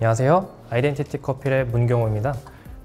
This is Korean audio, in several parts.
안녕하세요. 아이덴티티 커피랩 문경호입니다.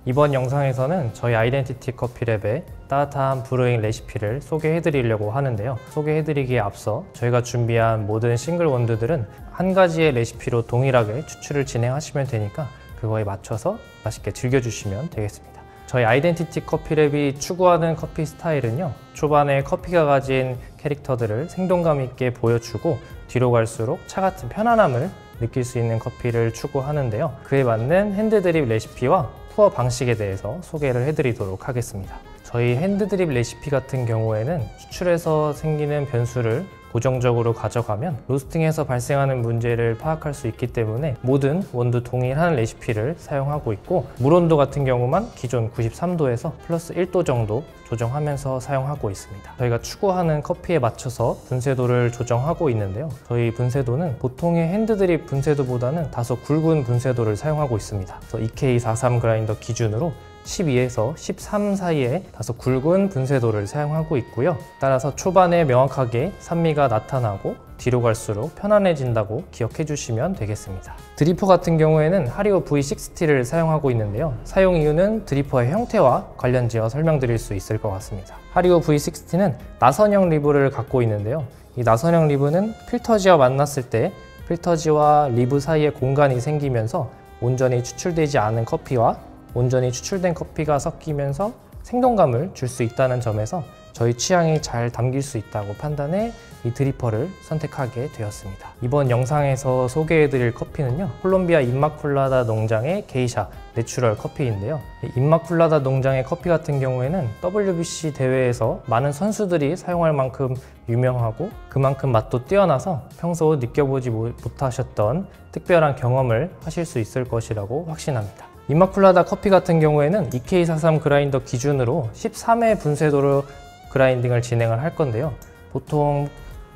이번 영상에서는 저희 아이덴티티 커피랩의 따뜻한 브루잉 레시피를 소개해 드리려고 하는데요. 소개해 드리기에 앞서 저희가 준비한 모든 싱글 원두들은 한 가지의 레시피로 동일하게 추출을 진행하시면 되니까 그거에 맞춰서 맛있게 즐겨주시면 되겠습니다. 저희 아이덴티티 커피랩이 추구하는 커피 스타일은요, 초반에 커피가 가진 캐릭터들을 생동감 있게 보여주고 뒤로 갈수록 차 같은 편안함을 느낄 수 있는 커피를 추구하는데요. 그에 맞는 핸드드립 레시피와 푸어 방식에 대해서 소개를 해드리도록 하겠습니다. 저희 핸드드립 레시피 같은 경우에는 추출에서 생기는 변수를 고정적으로 가져가면 로스팅에서 발생하는 문제를 파악할 수 있기 때문에 모든 원두 동일한 레시피를 사용하고 있고, 물 온도 같은 경우만 기존 93도에서 플러스 1도 정도 조정하면서 사용하고 있습니다. 저희가 추구하는 커피에 맞춰서 분쇄도를 조정하고 있는데요. 저희 분쇄도는 보통의 핸드드립 분쇄도보다는 다소 굵은 분쇄도를 사용하고 있습니다. 그래서 EK43 그라인더 기준으로 12에서 13 사이에 다소 굵은 분쇄도를 사용하고 있고요. 따라서 초반에 명확하게 산미가 나타나고 뒤로 갈수록 편안해진다고 기억해 주시면 되겠습니다. 드리퍼 같은 경우에는 하리오 V60를 사용하고 있는데요. 사용 이유는 드리퍼의 형태와 관련지어 설명드릴 수 있을 것 같습니다. 하리오 V60는 나선형 리브를 갖고 있는데요. 이 나선형 리브는 필터지와 만났을 때 필터지와 리브 사이에 공간이 생기면서 온전히 추출되지 않은 커피와 온전히 추출된 커피가 섞이면서 생동감을 줄 수 있다는 점에서 저희 취향이 잘 담길 수 있다고 판단해 이 드리퍼를 선택하게 되었습니다. 이번 영상에서 소개해드릴 커피는요, 콜롬비아 임마쿨라다 농장의 게이샤 내추럴 커피인데요. 임마쿨라다 농장의 커피 같은 경우에는 WBC 대회에서 많은 선수들이 사용할 만큼 유명하고 그만큼 맛도 뛰어나서 평소 느껴보지 못하셨던 특별한 경험을 하실 수 있을 것이라고 확신합니다. 임마쿨라다 커피 같은 경우에는 EK43 그라인더 기준으로 13회 분쇄도로 그라인딩을 진행을 할 건데요. 보통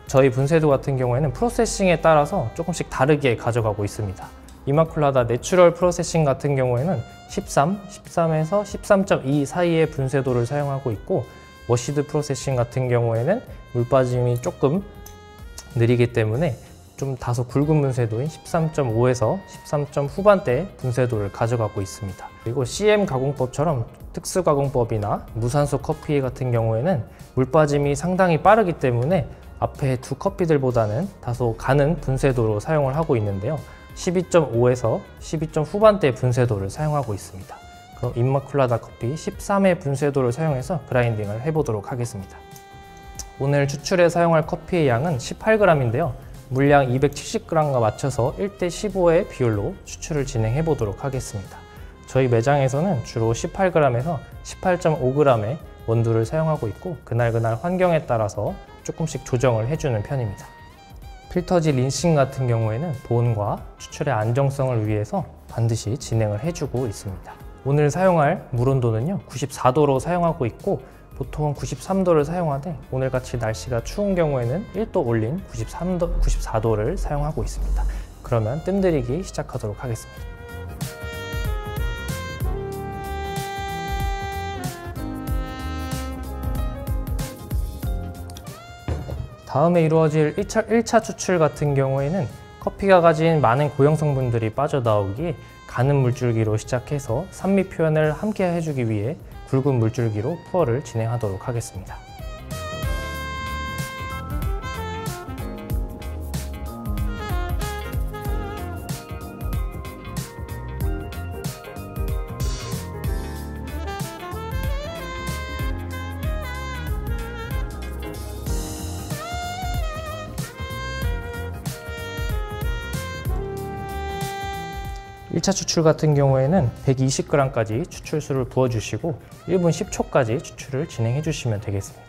저희 분쇄도 같은 경우에는 프로세싱에 따라서 조금씩 다르게 가져가고 있습니다. 임마쿨라다 내추럴 프로세싱 같은 경우에는 13에서 13.2 사이의 분쇄도를 사용하고 있고, 워시드 프로세싱 같은 경우에는 물 빠짐이 조금 느리기 때문에 좀 다소 굵은 분쇄도인 13.5에서 13점 후반대 분쇄도를 가져가고 있습니다. 그리고 CM 가공법처럼 특수 가공법이나 무산소 커피 같은 경우에는 물 빠짐이 상당히 빠르기 때문에 앞에 두 커피들보다는 다소 가는 분쇄도로 사용을 하고 있는데요. 12.5에서 12점 후반대 분쇄도를 사용하고 있습니다. 그럼 임마쿨라다 커피 13회 분쇄도를 사용해서 그라인딩을 해보도록 하겠습니다. 오늘 추출에 사용할 커피의 양은 18g인데요. 물량 270g과 맞춰서 1:15의 비율로 추출을 진행해 보도록 하겠습니다. 저희 매장에서는 주로 18g에서 18.5g의 원두를 사용하고 있고, 그날 환경에 따라서 조금씩 조정을 해주는 편입니다. 필터지 린싱 같은 경우에는 보온과 추출의 안정성을 위해서 반드시 진행을 해주고 있습니다. 오늘 사용할 물 온도는요, 94도로 사용하고 있고, 보통 93도를 사용하되 오늘같이 날씨가 추운 경우에는 1도 올린 94도를 사용하고 있습니다. 그러면 뜸들이기 시작하도록 하겠습니다. 다음에 이루어질 1차 추출 같은 경우에는 커피가 가진 많은 고형 성분들이 빠져나오기에 가는 물줄기로 시작해서 산미 표현을 함께 해주기 위해 굵은 물줄기로 푸어를 진행하도록 하겠습니다. 일 차 추출 같은 경우에는 120g까지 추출수를 부어주시고 1분 10초까지 추출을 진행해 주시면 되겠습니다.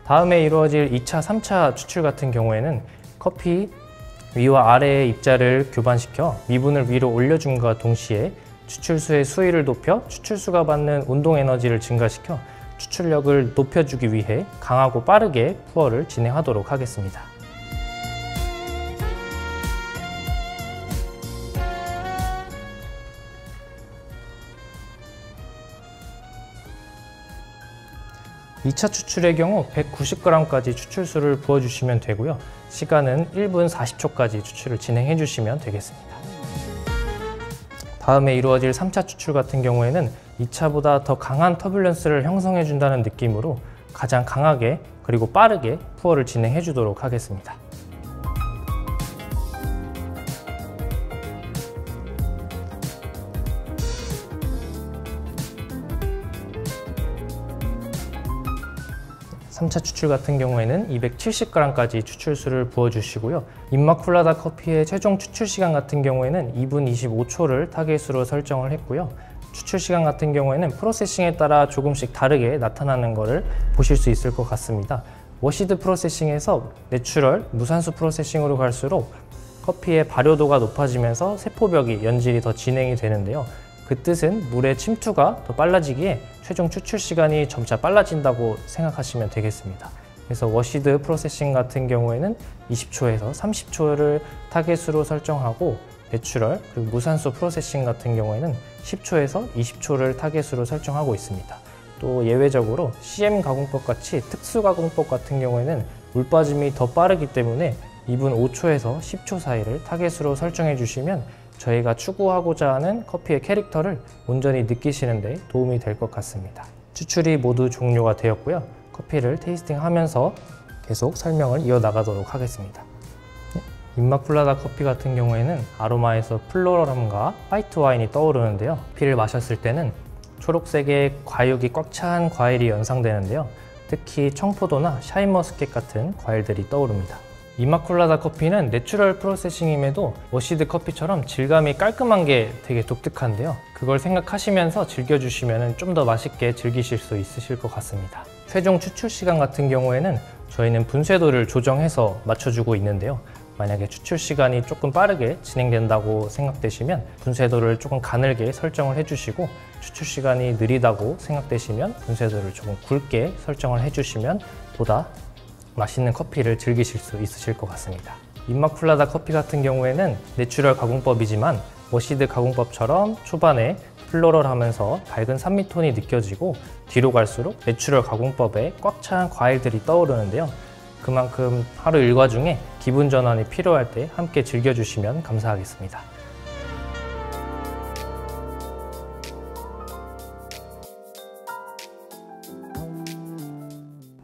다음에 이루어질 2차, 3차 추출 같은 경우에는 커피 위와 아래의 입자를 교반시켜 미분을 위로 올려줌과 동시에 추출수의 수위를 높여 추출수가 받는 운동 에너지를 증가시켜 추출력을 높여주기 위해 강하고 빠르게 푸어를 진행하도록 하겠습니다. 이 차 추출의 경우 190g까지 추출수를 부어주시면 되고요. 시간은 1분 40초까지 추출을 진행해 주시면 되겠습니다. 다음에 이루어질 3차 추출 같은 경우에는 2차보다 더 강한 터뷸런스를 형성해 준다는 느낌으로 가장 강하게 그리고 빠르게 푸어를 진행해 주도록 하겠습니다. (3차) 추출 같은 경우에는 270g까지 추출수를 부어주시고요. 임마쿨라다 커피의 최종 추출 시간 같은 경우에는 2분 25초를 타겟으로 설정을 했고요. 추출 시간 같은 경우에는 프로세싱에 따라 조금씩 다르게 나타나는 것을 보실 수 있을 것 같습니다. 워시드 프로세싱에서 내추럴, 무산소 프로세싱으로 갈수록 커피의 발효도가 높아지면서 세포벽이 연질이 더 진행이 되는데요. 그 뜻은 물의 침투가 더 빨라지기에 최종 추출 시간이 점차 빨라진다고 생각하시면 되겠습니다. 그래서 워시드 프로세싱 같은 경우에는 20초에서 30초를 타겟으로 설정하고 내추럴 그리고 무산소 프로세싱 같은 경우에는 10초에서 20초를 타겟으로 설정하고 있습니다. 또 예외적으로 CM 가공법 같이 특수 가공법 같은 경우에는 물 빠짐이 더 빠르기 때문에 2분 5초에서 10초 사이를 타겟으로 설정해 주시면 저희가 추구하고자 하는 커피의 캐릭터를 온전히 느끼시는 데 도움이 될 것 같습니다. 추출이 모두 종료가 되었고요. 커피를 테이스팅하면서 계속 설명을 이어나가도록 하겠습니다. 임마쿨라다 커피 같은 경우에는 아로마에서 플로럴함과 화이트 와인이 떠오르는데요. 커피를 마셨을 때는 초록색의 과육이 꽉 찬 과일이 연상되는데요. 특히 청포도나 샤인머스켓 같은 과일들이 떠오릅니다. 임마쿨라다 커피는 내추럴 프로세싱임에도 워시드 커피처럼 질감이 깔끔한 게 되게 독특한데요. 그걸 생각하시면서 즐겨주시면 좀 더 맛있게 즐기실 수 있으실 것 같습니다. 최종 추출 시간 같은 경우에는 저희는 분쇄도를 조정해서 맞춰주고 있는데요. 만약에 추출 시간이 조금 빠르게 진행된다고 생각되시면 분쇄도를 조금 가늘게 설정을 해주시고, 추출 시간이 느리다고 생각되시면 분쇄도를 조금 굵게 설정을 해주시면 보다 맛있는 커피를 즐기실 수 있으실 것 같습니다. 임마쿨라다 커피 같은 경우에는 내추럴 가공법이지만 워시드 가공법처럼 초반에 플로럴하면서 밝은 산미톤이 느껴지고 뒤로 갈수록 내추럴 가공법에 꽉 찬 과일들이 떠오르는데요. 그만큼 하루 일과 중에 기분 전환이 필요할 때 함께 즐겨주시면 감사하겠습니다.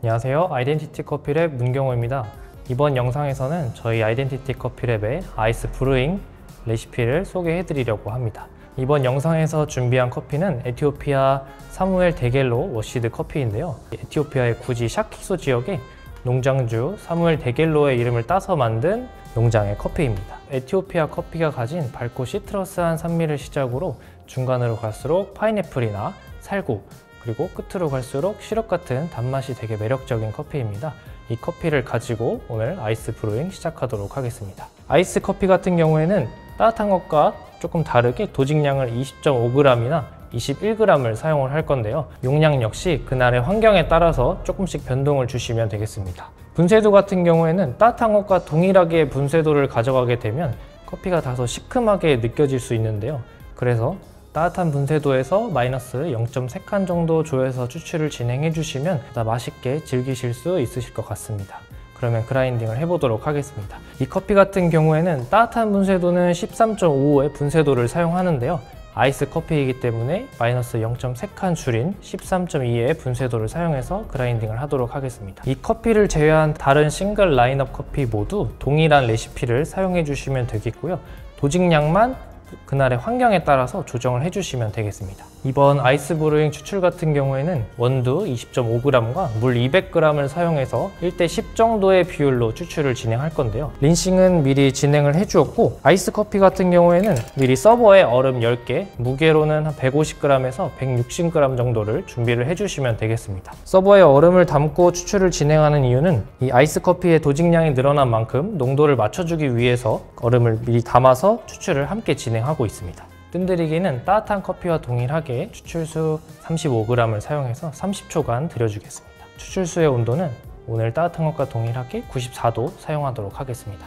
안녕하세요. 아이덴티티 커피랩 문경호입니다. 이번 영상에서는 저희 아이덴티티 커피랩의 아이스 브루잉 레시피를 소개해 드리려고 합니다. 이번 영상에서 준비한 커피는 에티오피아 사무엘 데겔로 워시드 커피인데요. 에티오피아의 구지 샤키소 지역의 농장주 사무엘 데겔로의 이름을 따서 만든 농장의 커피입니다. 에티오피아 커피가 가진 밝고 시트러스한 산미를 시작으로 중간으로 갈수록 파인애플이나 살구, 그리고 끝으로 갈수록 시럽 같은 단맛이 되게 매력적인 커피입니다. 이 커피를 가지고 오늘 아이스 브루잉 시작하도록 하겠습니다. 아이스 커피 같은 경우에는 따뜻한 것과 조금 다르게 도직량을 20.5g이나 21g을 사용을 할 건데요. 용량 역시 그날의 환경에 따라서 조금씩 변동을 주시면 되겠습니다. 분쇄도 같은 경우에는 따뜻한 것과 동일하게 분쇄도를 가져가게 되면 커피가 다소 시큼하게 느껴질 수 있는데요. 그래서 따뜻한 분쇄도에서 마이너스 0.3칸 정도 조여서 추출을 진행해 주시면 더 맛있게 즐기실 수 있으실 것 같습니다. 그러면 그라인딩을 해보도록 하겠습니다. 이 커피 같은 경우에는 따뜻한 분쇄도는 13.55의 분쇄도를 사용하는데요. 아이스 커피이기 때문에 마이너스 0.3칸 줄인 13.2의 분쇄도를 사용해서 그라인딩을 하도록 하겠습니다. 이 커피를 제외한 다른 싱글 라인업 커피 모두 동일한 레시피를 사용해 주시면 되겠고요. 도직량만 그날의 환경에 따라서 조정을 해주시면 되겠습니다. 이번 아이스 브루잉 추출 같은 경우에는 원두 20.5g과 물 200g을 사용해서 1:10 정도의 비율로 추출을 진행할 건데요. 린싱은 미리 진행을 해주었고, 아이스 커피 같은 경우에는 미리 서버에 얼음 10개, 무게로는 한 150g에서 160g 정도를 준비를 해주시면 되겠습니다. 서버에 얼음을 담고 추출을 진행하는 이유는 이 아이스 커피의 도직량이 늘어난 만큼 농도를 맞춰주기 위해서 얼음을 미리 담아서 추출을 함께 진행하고 있습니다. 뜸들이기는 따뜻한 커피와 동일하게 추출수 35g을 사용해서 30초간 들여주겠습니다. 추출수의 온도는 오늘 따뜻한 것과 동일하게 94도 사용하도록 하겠습니다.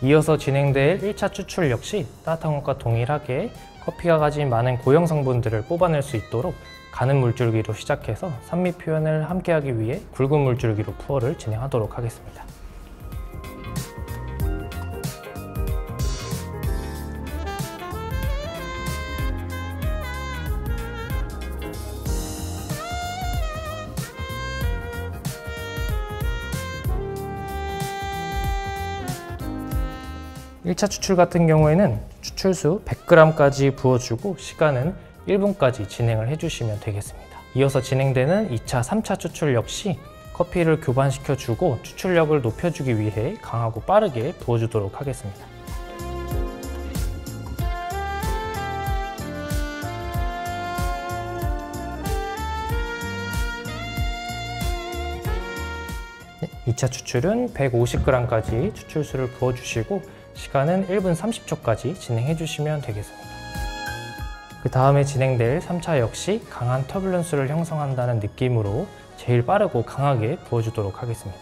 이어서 진행될 1차 추출 역시 따뜻한 것과 동일하게 커피가 가진 많은 고형 성분들을 뽑아낼 수 있도록 가는 물줄기로 시작해서 산미 표현을 함께 하기 위해 굵은 물줄기로 푸어를 진행하도록 하겠습니다. (1차) 추출 같은 경우에는 추출수 100g까지 부어주고 시간은 1분까지 진행을 해주시면 되겠습니다. 이어서 진행되는 2차, 3차 추출 역시 커피를 교반시켜주고 추출력을 높여주기 위해 강하고 빠르게 부어주도록 하겠습니다. 네, 2차 추출은 150g까지 추출수를 부어주시고 시간은 1분 30초까지 진행해 주시면 되겠습니다. 그 다음에 진행될 3차 역시 강한 터뷸런스를 형성한다는 느낌으로 제일 빠르고 강하게 부어주도록 하겠습니다.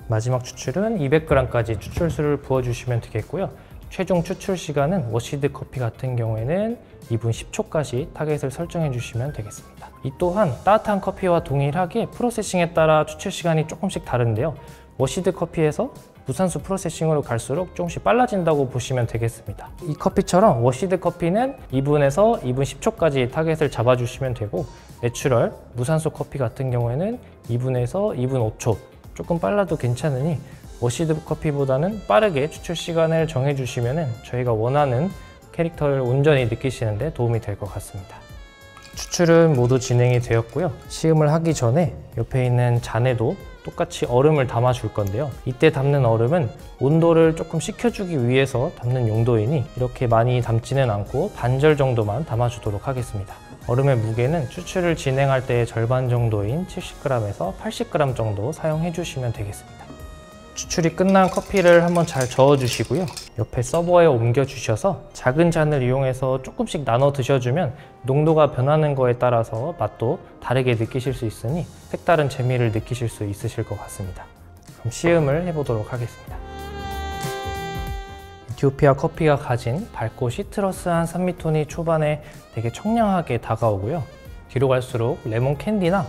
마지막 추출은 200g까지 추출수를 부어주시면 되겠고요. 최종 추출 시간은 워시드 커피 같은 경우에는 2분 10초까지 타겟을 설정해 주시면 되겠습니다. 이 또한 따뜻한 커피와 동일하게 프로세싱에 따라 추출 시간이 조금씩 다른데요. 워시드 커피에서 무산소 프로세싱으로 갈수록 조금씩 빨라진다고 보시면 되겠습니다. 이 커피처럼 워시드 커피는 2분에서 2분 10초까지 타겟을 잡아주시면 되고, 내추럴 무산소 커피 같은 경우에는 2분에서 2분 5초, 조금 빨라도 괜찮으니 워시드 커피보다는 빠르게 추출 시간을 정해주시면 저희가 원하는 캐릭터를 온전히 느끼시는 데 도움이 될 것 같습니다. 추출은 모두 진행이 되었고요. 시음을 하기 전에 옆에 있는 잔에도 똑같이 얼음을 담아 줄 건데요. 이때 담는 얼음은 온도를 조금 식혀주기 위해서 담는 용도이니 이렇게 많이 담지는 않고 반절 정도만 담아주도록 하겠습니다. 얼음의 무게는 추출을 진행할 때의 절반 정도인 70g에서 80g 정도 사용해 주시면 되겠습니다. 추출이 끝난 커피를 한번 잘 저어 주시고요. 옆에 서버에 옮겨 주셔서 작은 잔을 이용해서 조금씩 나눠 드셔주면 농도가 변하는 거에 따라서 맛도 다르게 느끼실 수 있으니 색다른 재미를 느끼실 수 있으실 것 같습니다. 그럼 시음을 해보도록 하겠습니다. 에티오피아 커피가 가진 밝고 시트러스한 산미톤이 초반에 되게 청량하게 다가오고요. 뒤로 갈수록 레몬 캔디나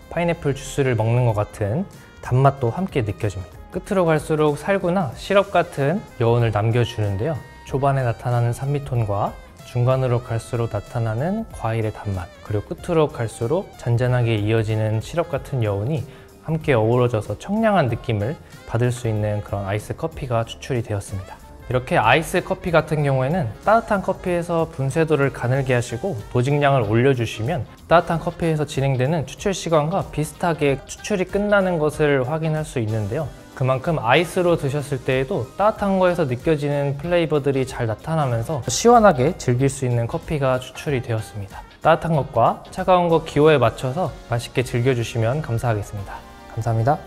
파인애플 주스를 먹는 것 같은 단맛도 함께 느껴집니다. 끝으로 갈수록 살구나 시럽 같은 여운을 남겨주는데요. 초반에 나타나는 산미톤과 중간으로 갈수록 나타나는 과일의 단맛, 그리고 끝으로 갈수록 잔잔하게 이어지는 시럽 같은 여운이 함께 어우러져서 청량한 느낌을 받을 수 있는 그런 아이스 커피가 추출이 되었습니다. 이렇게 아이스 커피 같은 경우에는 따뜻한 커피에서 분쇄도를 가늘게 하시고 도직량을 올려주시면 따뜻한 커피에서 진행되는 추출 시간과 비슷하게 추출이 끝나는 것을 확인할 수 있는데요. 그만큼 아이스로 드셨을 때에도 따뜻한 거에서 느껴지는 플레이버들이 잘 나타나면서 시원하게 즐길 수 있는 커피가 추출이 되었습니다. 따뜻한 것과 차가운 것 기호에 맞춰서 맛있게 즐겨주시면 감사하겠습니다. 감사합니다.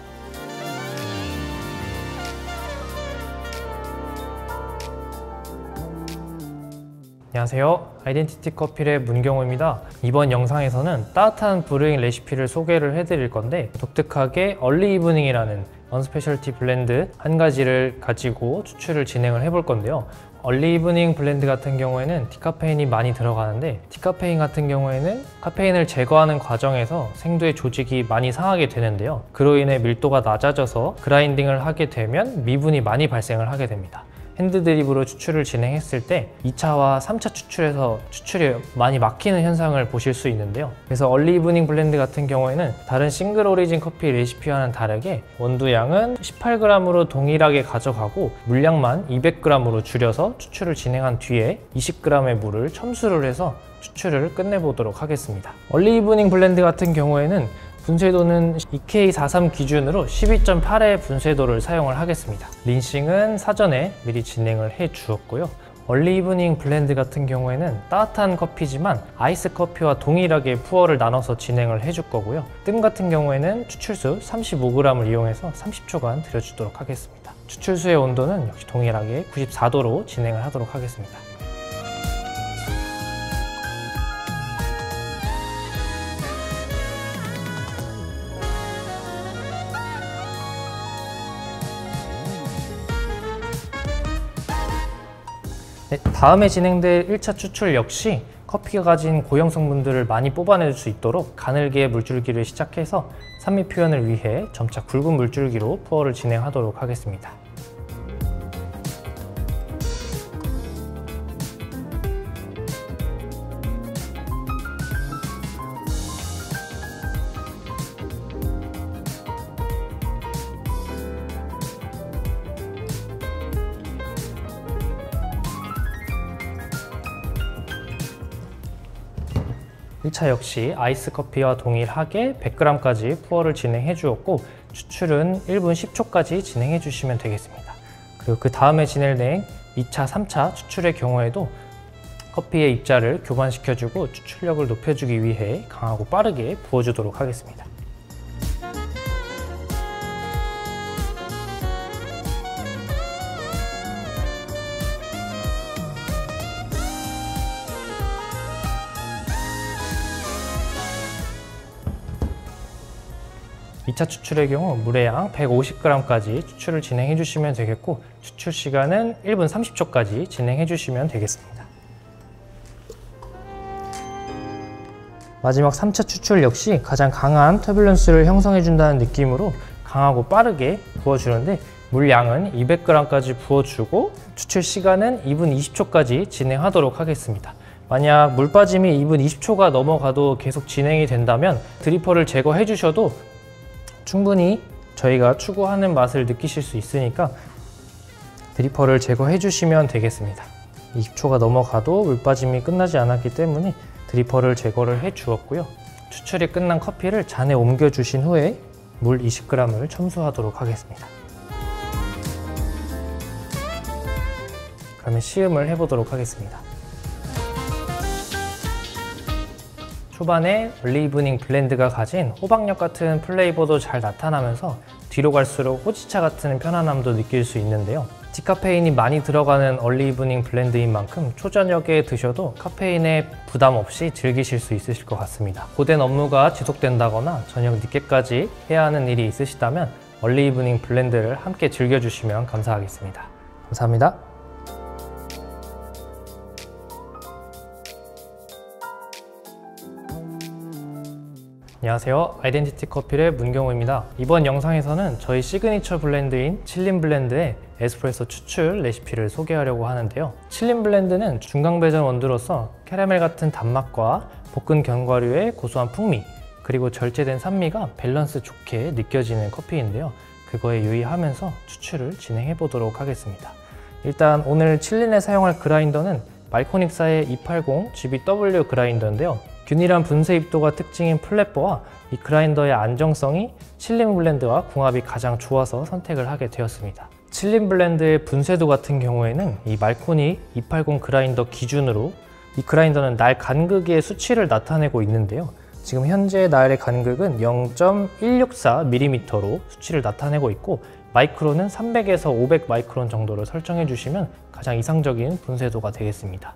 안녕하세요. 아이덴티티 커피랩 문경호입니다. 이번 영상에서는 따뜻한 브루잉 레시피를 소개를 해드릴 건데, 독특하게 얼리 이브닝이라는 언스페셜티 블렌드 한 가지를 가지고 추출을 진행을 해볼 건데요. 얼리 이브닝 블렌드 같은 경우에는 디카페인이 많이 들어가는데, 디카페인 같은 경우에는 카페인을 제거하는 과정에서 생두의 조직이 많이 상하게 되는데요. 그로 인해 밀도가 낮아져서 그라인딩을 하게 되면 미분이 많이 발생을 하게 됩니다. 핸드 드립으로 추출을 진행했을 때 2차와 3차 추출에서 추출이 많이 막히는 현상을 보실 수 있는데요. 그래서 얼리 이브닝 블렌드 같은 경우에는 다른 싱글 오리진 커피 레시피와는 다르게 원두량은 18g으로 동일하게 가져가고 물량만 200g으로 줄여서 추출을 진행한 뒤에 20g의 물을 첨수를 해서 추출을 끝내보도록 하겠습니다. 얼리 이브닝 블렌드 같은 경우에는 분쇄도는 EK43 기준으로 12.8의 분쇄도를 사용을 하겠습니다. 린싱은 사전에 미리 진행을 해 주었고요. 얼리 이브닝 블렌드 같은 경우에는 따뜻한 커피지만 아이스 커피와 동일하게 푸어를 나눠서 진행을 해줄 거고요. 뜸 같은 경우에는 추출수 35g을 이용해서 30초간 들여주도록 하겠습니다. 추출수의 온도는 역시 동일하게 94도로 진행을 하도록 하겠습니다. 다음에 진행될 1차 추출 역시 커피가 가진 고형 성분들을 많이 뽑아낼 수 있도록 가늘게 물줄기를 시작해서 산미 표현을 위해 점차 굵은 물줄기로 푸어를 진행하도록 하겠습니다. 일 차 역시 아이스 커피와 동일하게 100g까지 푸어를 진행해 주었고 추출은 1분 10초까지 진행해 주시면 되겠습니다. 그리고 그 다음에 진행된 2차, 3차 추출의 경우에도 커피의 입자를 교반시켜 주고 추출력을 높여주기 위해 강하고 빠르게 부어주도록 하겠습니다. 2차 추출의 경우 물의 양 150g까지 추출을 진행해 주시면 되겠고 추출 시간은 1분 30초까지 진행해 주시면 되겠습니다. 마지막 3차 추출 역시 가장 강한 터뷸런스를 형성해 준다는 느낌으로 강하고 빠르게 부어주는데 물량은 200g까지 부어주고 추출 시간은 2분 20초까지 진행하도록 하겠습니다. 만약 물 빠짐이 2분 20초가 넘어가도 계속 진행이 된다면 드리퍼를 제거해 주셔도 충분히 저희가 추구하는 맛을 느끼실 수 있으니까 드리퍼를 제거해 주시면 되겠습니다. 20초가 넘어가도 물 빠짐이 끝나지 않았기 때문에 드리퍼를 제거를 해 주었고요. 추출이 끝난 커피를 잔에 옮겨 주신 후에 물 20g을 첨수하도록 하겠습니다. 그러면 시음을 해보도록 하겠습니다. 초반에 얼리 이브닝 블렌드가 가진 호박엿 같은 플레이버도 잘 나타나면서 뒤로 갈수록 호지차 같은 편안함도 느낄 수 있는데요. 디카페인이 많이 들어가는 얼리 이브닝 블렌드인 만큼 초저녁에 드셔도 카페인에 부담 없이 즐기실 수 있으실 것 같습니다. 고된 업무가 지속된다거나 저녁 늦게까지 해야 하는 일이 있으시다면 얼리 이브닝 블렌드를 함께 즐겨주시면 감사하겠습니다. 감사합니다. 안녕하세요. 아이덴티티 커피의 문경호입니다. 이번 영상에서는 저희 시그니처 블렌드인 칠린 블렌드의 에스프레소 추출 레시피를 소개하려고 하는데요. 칠린 블렌드는 중강 배전 원두로서 캐러멜 같은 단맛과 볶은 견과류의 고소한 풍미 그리고 절제된 산미가 밸런스 좋게 느껴지는 커피인데요. 그거에 유의하면서 추출을 진행해 보도록 하겠습니다. 일단 오늘 칠린에 사용할 그라인더는 말코닉사의 280 GBW 그라인더인데요. 균일한 분쇄 입도가 특징인 플랫버와 이 그라인더의 안정성이 칠린 블렌드와 궁합이 가장 좋아서 선택을 하게 되었습니다. 칠린 블렌드의 분쇄도 같은 경우에는 이 말코닉 280 그라인더 기준으로 이 그라인더는 날 간극의 수치를 나타내고 있는데요. 지금 현재 날의 간극은 0.164mm로 수치를 나타내고 있고 마이크론은 300에서 500 마이크론 정도를 설정해 주시면 가장 이상적인 분쇄도가 되겠습니다.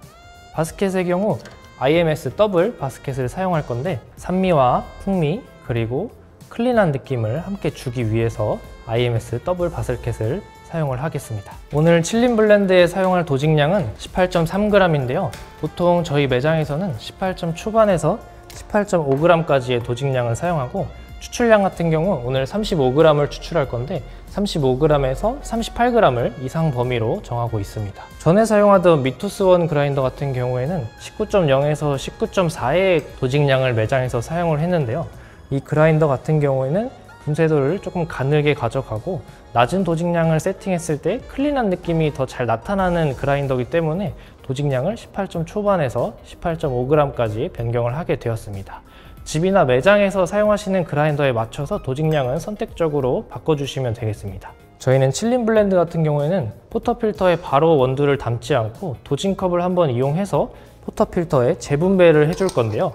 바스켓의 경우 IMS 더블 바스켓을 사용할 건데 산미와 풍미 그리고 클린한 느낌을 함께 주기 위해서 IMS 더블 바스켓을 사용을 하겠습니다. 오늘 칠린 블렌드에 사용할 도직량은 18.3g인데요. 보통 저희 매장에서는 18점 초반에서 18.5g까지의 도직량을 사용하고 추출량 같은 경우 오늘 35g을 추출할 건데 35g에서 38g을 이상 범위로 정하고 있습니다. 전에 사용하던 미토스1 그라인더 같은 경우에는 19.0에서 19.4의 도직량을 매장에서 사용을 했는데요. 이 그라인더 같은 경우에는 분쇄도를 조금 가늘게 가져가고 낮은 도직량을 세팅했을 때 클린한 느낌이 더 잘 나타나는 그라인더이기 때문에 도직량을 18점 초반에서 18.5g까지 변경을 하게 되었습니다. 집이나 매장에서 사용하시는 그라인더에 맞춰서 도직량은 선택적으로 바꿔주시면 되겠습니다. 저희는 칠린 블렌드 같은 경우에는 포터필터에 바로 원두를 담지 않고 도징컵을 한번 이용해서 포터필터에 재분배를 해줄 건데요.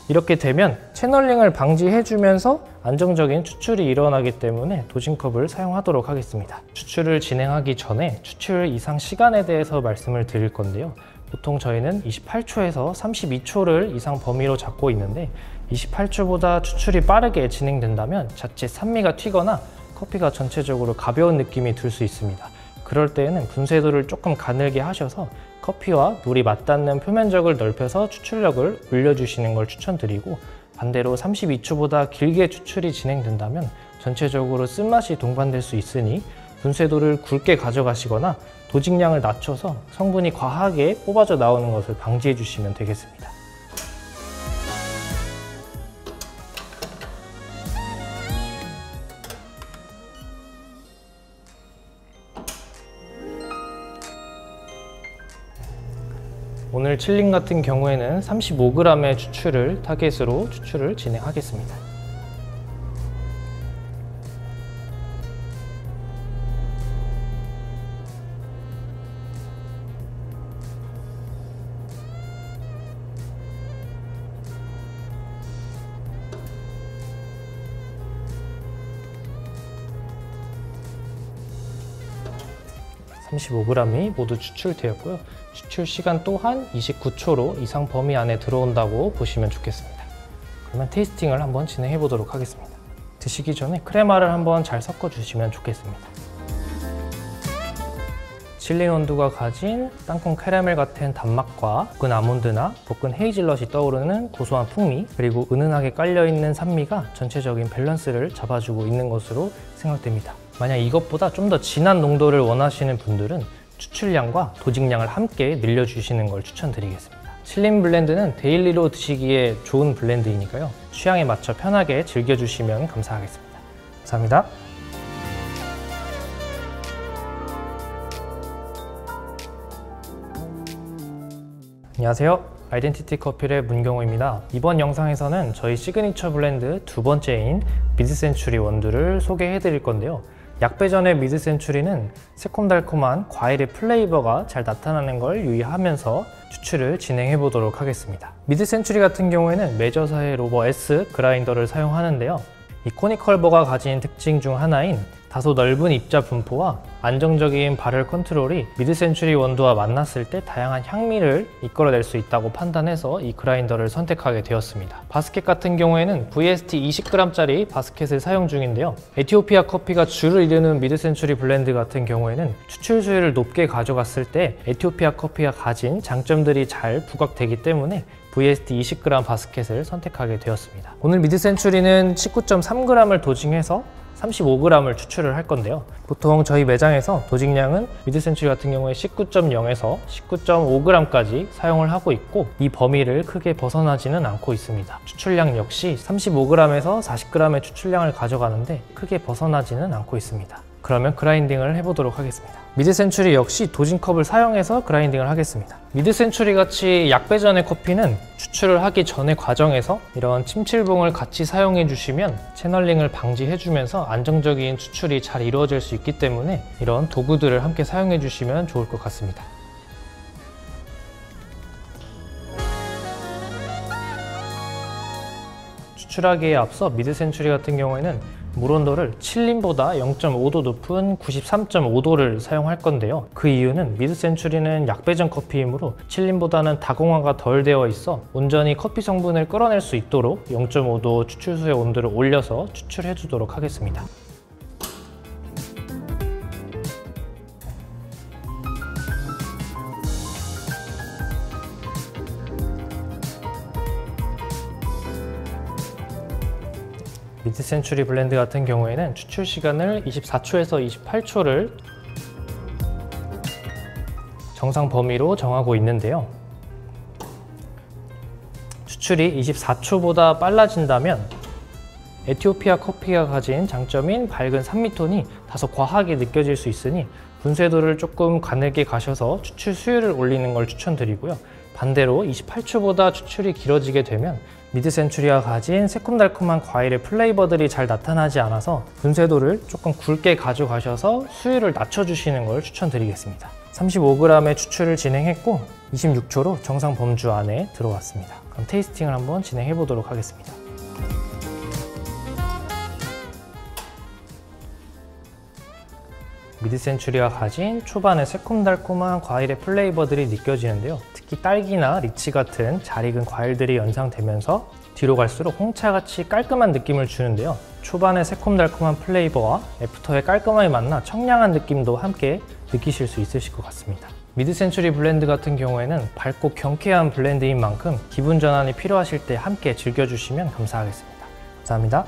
이렇게 되면 채널링을 방지해주면서 안정적인 추출이 일어나기 때문에 도징컵을 사용하도록 하겠습니다. 추출을 진행하기 전에 추출 이상 시간에 대해서 말씀을 드릴 건데요. 보통 저희는 28초에서 32초를 이상 범위로 잡고 있는데 28초보다 추출이 빠르게 진행된다면 자칫 산미가 튀거나 커피가 전체적으로 가벼운 느낌이 들 수 있습니다. 그럴 때에는 분쇄도를 조금 가늘게 하셔서 커피와 물이 맞닿는 표면적을 넓혀서 추출력을 올려주시는 걸 추천드리고, 반대로 32초보다 길게 추출이 진행된다면 전체적으로 쓴맛이 동반될 수 있으니 분쇄도를 굵게 가져가시거나 도직량을 낮춰서 성분이 과하게 뽑아져 나오는 것을 방지해 주시면 되겠습니다. 오늘 칠링 같은 경우에는 35g의 추출을 타겟으로 추출을 진행하겠습니다. (35g이) 모두 추출되었고요. 추출 시간 또한 29초로 이상 범위 안에 들어온다고 보시면 좋겠습니다. 그러면 테이스팅을 한번 진행해 보도록 하겠습니다. 드시기 전에 크레마를 한번 잘 섞어 주시면 좋겠습니다. 칠링 원두가 가진 땅콩 캐러멜 같은 단맛과 볶은 아몬드나 볶은 헤이즐넛이 떠오르는 고소한 풍미, 그리고 은은하게 깔려있는 산미가 전체적인 밸런스를 잡아주고 있는 것으로 생각됩니다. 만약 이것보다 좀 더 진한 농도를 원하시는 분들은 추출량과 도직량을 함께 늘려주시는 걸 추천드리겠습니다. 칠링 블렌드는 데일리로 드시기에 좋은 블렌드이니까요. 취향에 맞춰 편하게 즐겨주시면 감사하겠습니다. 감사합니다. 안녕하세요. 아이덴티티 커피의 문경호입니다. 이번 영상에서는 저희 시그니처 블렌드 두 번째인 미드센추리 원두를 소개해 드릴 건데요. 약배전의 미드센추리는 새콤달콤한 과일의 플레이버가 잘 나타나는 걸 유의하면서 추출을 진행해 보도록 하겠습니다. 미드센추리 같은 경우에는 메저사의 로버 S 그라인더를 사용하는데요. 이 코니컬버가 가진 특징 중 하나인 다소 넓은 입자 분포와 안정적인 발열 컨트롤이 미드센추리 원두와 만났을 때 다양한 향미를 이끌어낼 수 있다고 판단해서 이 그라인더를 선택하게 되었습니다. 바스켓 같은 경우에는 VST 20g짜리 바스켓을 사용 중인데요. 에티오피아 커피가 주를 이루는 미드센추리 블렌드 같은 경우에는 추출 수율을 높게 가져갔을 때 에티오피아 커피가 가진 장점들이 잘 부각되기 때문에 VST 20g 바스켓을 선택하게 되었습니다. 오늘 미드센추리는 19.3g을 도징해서 35g을 추출을 할 건데요. 보통 저희 매장에서 도직량은 미드센추리 같은 경우에 19.0에서 19.5g까지 사용을 하고 있고, 이 범위를 크게 벗어나지는 않고 있습니다. 추출량 역시 35g에서 40g의 추출량을 가져가는데 크게 벗어나지는 않고 있습니다. 그러면 그라인딩을 해보도록 하겠습니다. 미드센추리 역시 도징컵을 사용해서 그라인딩을 하겠습니다. 미드센추리 같이 약배전의 커피는 추출을 하기 전의 과정에서 이런 침칠봉을 같이 사용해 주시면 채널링을 방지해 주면서 안정적인 추출이 잘 이루어질 수 있기 때문에 이런 도구들을 함께 사용해 주시면 좋을 것 같습니다. 추출하기에 앞서 미드센추리 같은 경우에는 물 온도를 칠린보다 0.5도 높은 93.5도를 사용할 건데요. 그 이유는 미드센추리는 약배전 커피이므로 칠린보다는 다공화가 덜 되어 있어 온전히 커피 성분을 끌어낼 수 있도록 0.5도 추출수의 온도를 올려서 추출해 주도록 하겠습니다. 미드센추리 블렌드 같은 경우에는 추출 시간을 24초에서 28초를 정상 범위로 정하고 있는데요. 추출이 24초보다 빨라진다면 에티오피아 커피가 가진 장점인 밝은 산미톤이 다소 과하게 느껴질 수 있으니 분쇄도를 조금 가늘게 가셔서 추출 수율을 올리는 걸 추천드리고요. 반대로 28초보다 추출이 길어지게 되면 미드센추리가 가진 새콤달콤한 과일의 플레이버들이 잘 나타나지 않아서 분쇄도를 조금 굵게 가져가셔서 수율을 낮춰주시는 걸 추천드리겠습니다. 35g의 추출을 진행했고 26초로 정상 범주 안에 들어왔습니다. 그럼 테이스팅을 한번 진행해 보도록 하겠습니다. 미드센추리가 가진 초반에 새콤달콤한 과일의 플레이버들이 느껴지는데요. 특히 딸기나 리치 같은 잘 익은 과일들이 연상되면서 뒤로 갈수록 홍차같이 깔끔한 느낌을 주는데요. 초반의 새콤달콤한 플레이버와 애프터의 깔끔함이 만나 청량한 느낌도 함께 느끼실 수 있으실 것 같습니다. 미드 센추리 블렌드 같은 경우에는 밝고 경쾌한 블렌드인 만큼 기분 전환이 필요하실 때 함께 즐겨주시면 감사하겠습니다. 감사합니다.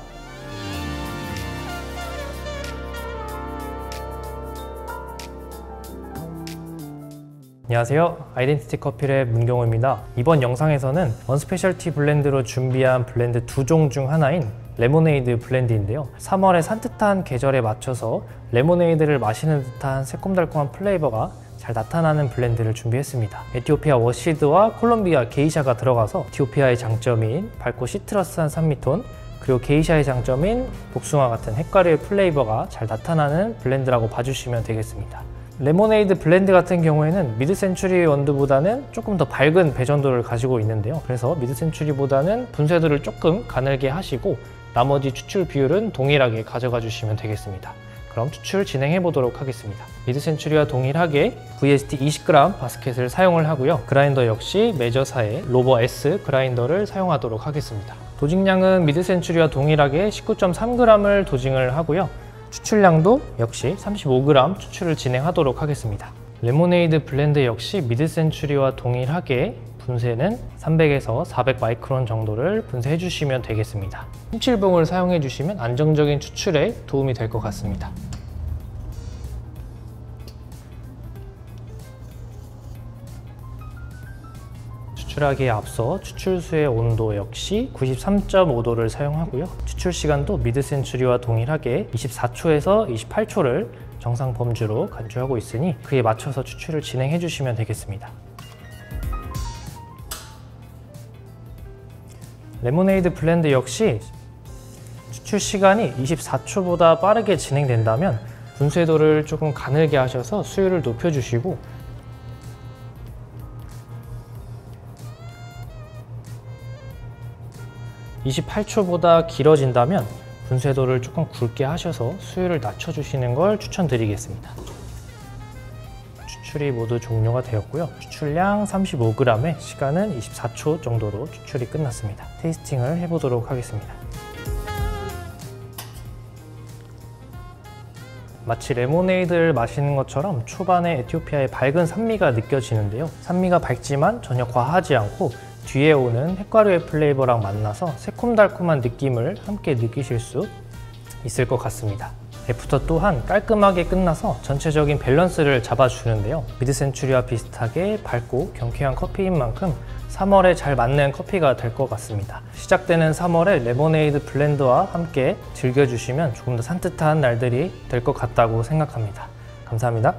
안녕하세요. 아이덴티티 커피랩 문경호입니다. 이번 영상에서는 원스페셜티 블렌드로 준비한 블렌드 두 종 중 하나인 레모네이드 블렌드인데요. 3월의 산뜻한 계절에 맞춰서 레모네이드를 마시는 듯한 새콤달콤한 플레이버가 잘 나타나는 블렌드를 준비했습니다. 에티오피아 워시드와 콜롬비아 게이샤가 들어가서 에티오피아의 장점인 밝고 시트러스한 산미톤, 그리고 게이샤의 장점인 복숭아 같은 핵과류의 플레이버가 잘 나타나는 블렌드라고 봐주시면 되겠습니다. 레모네이드 블렌드 같은 경우에는 미드 센추리 원두보다는 조금 더 밝은 배전도를 가지고 있는데요. 그래서 미드 센추리보다는 분쇄도를 조금 가늘게 하시고 나머지 추출 비율은 동일하게 가져가 주시면 되겠습니다. 그럼 추출 진행해 보도록 하겠습니다. 미드 센추리와 동일하게 VST 20g 바스켓을 사용을 하고요. 그라인더 역시 메저사의 로버 S 그라인더를 사용하도록 하겠습니다. 도징량은 미드 센추리와 동일하게 19.3g을 도징을 하고요. 추출량도 역시 35g 추출을 진행하도록 하겠습니다. 레모네이드 블렌드 역시 미드 센추리와 동일하게 분쇄는 300에서 400 마이크론 정도를 분쇄해 주시면 되겠습니다. 17봉을 사용해 주시면 안정적인 추출에 도움이 될 것 같습니다. 추출하기에 앞서 추출수의 온도 역시 93.5도를 사용하고요. 추출 시간도 미드 센추리와 동일하게 24초에서 28초를 정상 범주로 간주하고 있으니 그에 맞춰서 추출을 진행해 주시면 되겠습니다. 레모네이드 블렌드 역시 추출 시간이 24초보다 빠르게 진행된다면 분쇄도를 조금 가늘게 하셔서 수율을 높여주시고 28초보다 길어진다면 분쇄도를 조금 굵게 하셔서 수율을 낮춰주시는 걸 추천드리겠습니다. 추출이 모두 종료가 되었고요. 추출량 35g에 시간은 24초 정도로 추출이 끝났습니다. 테이스팅을 해보도록 하겠습니다. 마치 레모네이드를 마시는 것처럼 초반에 에티오피아의 밝은 산미가 느껴지는데요. 산미가 밝지만 전혀 과하지 않고 뒤에 오는 핵과류의 플레이버랑 만나서 새콤달콤한 느낌을 함께 느끼실 수 있을 것 같습니다. 애프터 또한 깔끔하게 끝나서 전체적인 밸런스를 잡아주는데요. 미드 센추리와 비슷하게 밝고 경쾌한 커피인 만큼 3월에 잘 맞는 커피가 될 것 같습니다. 시작되는 3월에 레모네이드 블렌드와 함께 즐겨주시면 조금 더 산뜻한 날들이 될 것 같다고 생각합니다. 감사합니다.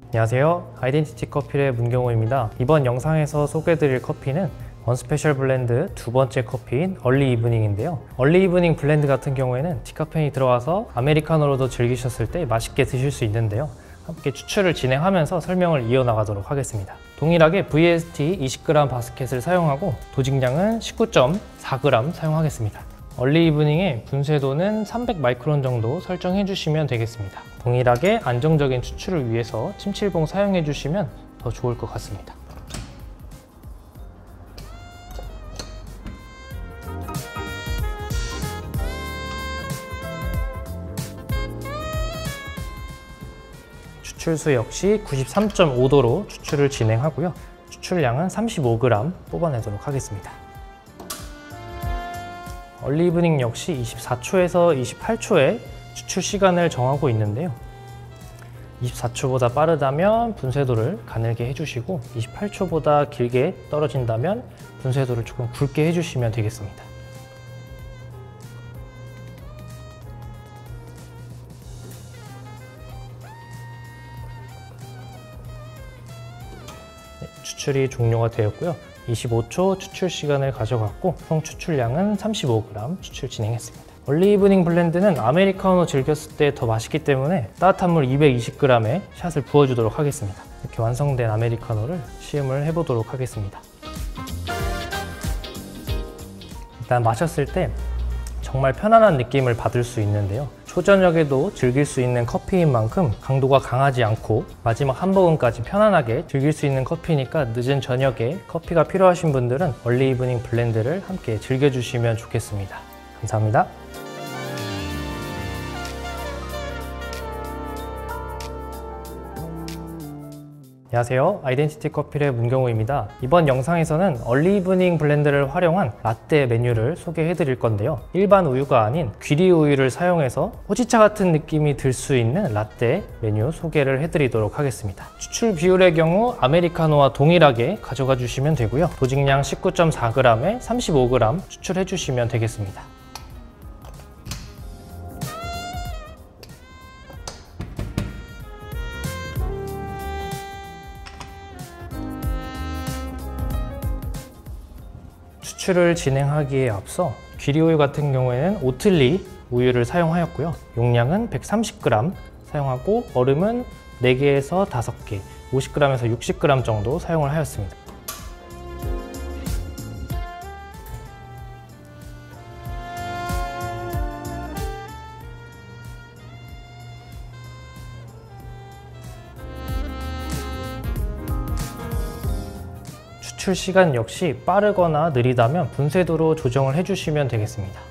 안녕하세요. 아이덴티티 커피랩 문경호입니다. 이번 영상에서 소개해드릴 커피는 원스페셜 블렌드 두 번째 커피인 얼리 이브닝인데요. 얼리 이브닝 블렌드 같은 경우에는 디카페인이 들어와서 아메리카노로도 즐기셨을 때 맛있게 드실 수 있는데요. 함께 추출을 진행하면서 설명을 이어나가도록 하겠습니다. 동일하게 VST 20g 바스켓을 사용하고 도징량은 19.4g 사용하겠습니다. 얼리 이브닝의 분쇄도는 300 마이크론 정도 설정해 주시면 되겠습니다. 동일하게 안정적인 추출을 위해서 침칠봉 사용해 주시면 더 좋을 것 같습니다. 추출수 역시 93.5도로 추출을 진행하고요. 추출량은 35g 뽑아내도록 하겠습니다. 얼리 이브닝 역시 24초에서 28초의 추출 시간을 정하고 있는데요. 24초보다 빠르다면 분쇄도를 가늘게 해주시고 28초보다 길게 떨어진다면 분쇄도를 조금 굵게 해주시면 되겠습니다. 추출이 종료가 되었고요. 25초 추출 시간을 가져갔고 총 추출량은 35g 추출 진행했습니다. 얼리 이브닝 블렌드는 아메리카노 즐겼을 때 더 맛있기 때문에 따뜻한 물 220g에 샷을 부어주도록 하겠습니다. 이렇게 완성된 아메리카노를 시음을 해보도록 하겠습니다. 일단 마셨을 때 정말 편안한 느낌을 받을 수 있는데요. 초저녁에도 즐길 수 있는 커피인 만큼 강도가 강하지 않고 마지막 한 모금까지 편안하게 즐길 수 있는 커피니까 늦은 저녁에 커피가 필요하신 분들은 얼리 이브닝 블렌드를 함께 즐겨주시면 좋겠습니다. 감사합니다. 안녕하세요. 아이덴티티 커피의 문경우입니다. 이번 영상에서는 얼리 이브닝 블렌드를 활용한 라떼 메뉴를 소개해 드릴 건데요. 일반 우유가 아닌 귀리 우유를 사용해서 호지차 같은 느낌이 들 수 있는 라떼 메뉴 소개를 해 드리도록 하겠습니다. 추출 비율의 경우 아메리카노와 동일하게 가져가 주시면 되고요. 도직량 19.4g에 35g 추출해 주시면 되겠습니다. 추출을 진행하기에 앞서 귀리우유 같은 경우에는 오틀리 우유를 사용하였고요. 용량은 130g 사용하고 얼음은 4개에서 5개, 50g에서 60g 정도 사용을 하였습니다. 추출 시간 역시 빠르거나 느리다면 분쇄도로 조정을 해주시면 되겠습니다.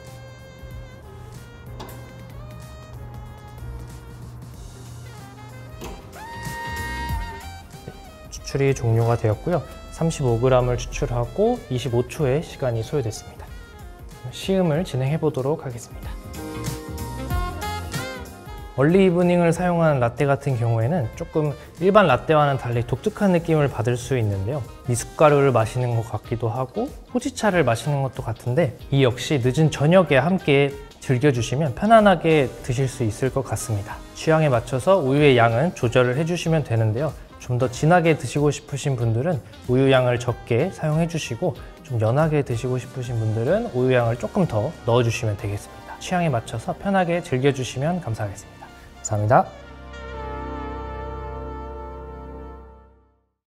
추출이 종료가 되었고요. 35g을 추출하고 25초의 시간이 소요됐습니다. 시음을 진행해 보도록 하겠습니다. 얼리 이브닝을 사용한 라떼 같은 경우에는 조금 일반 라떼와는 달리 독특한 느낌을 받을 수 있는데요. 미숫가루를 마시는 것 같기도 하고 호지차를 마시는 것도 같은데 이 역시 늦은 저녁에 함께 즐겨주시면 편안하게 드실 수 있을 것 같습니다. 취향에 맞춰서 우유의 양은 조절을 해주시면 되는데요. 좀 더 진하게 드시고 싶으신 분들은 우유 양을 적게 사용해 주시고 좀 연하게 드시고 싶으신 분들은 우유 양을 조금 더 넣어주시면 되겠습니다. 취향에 맞춰서 편하게 즐겨주시면 감사하겠습니다. 감사합니다.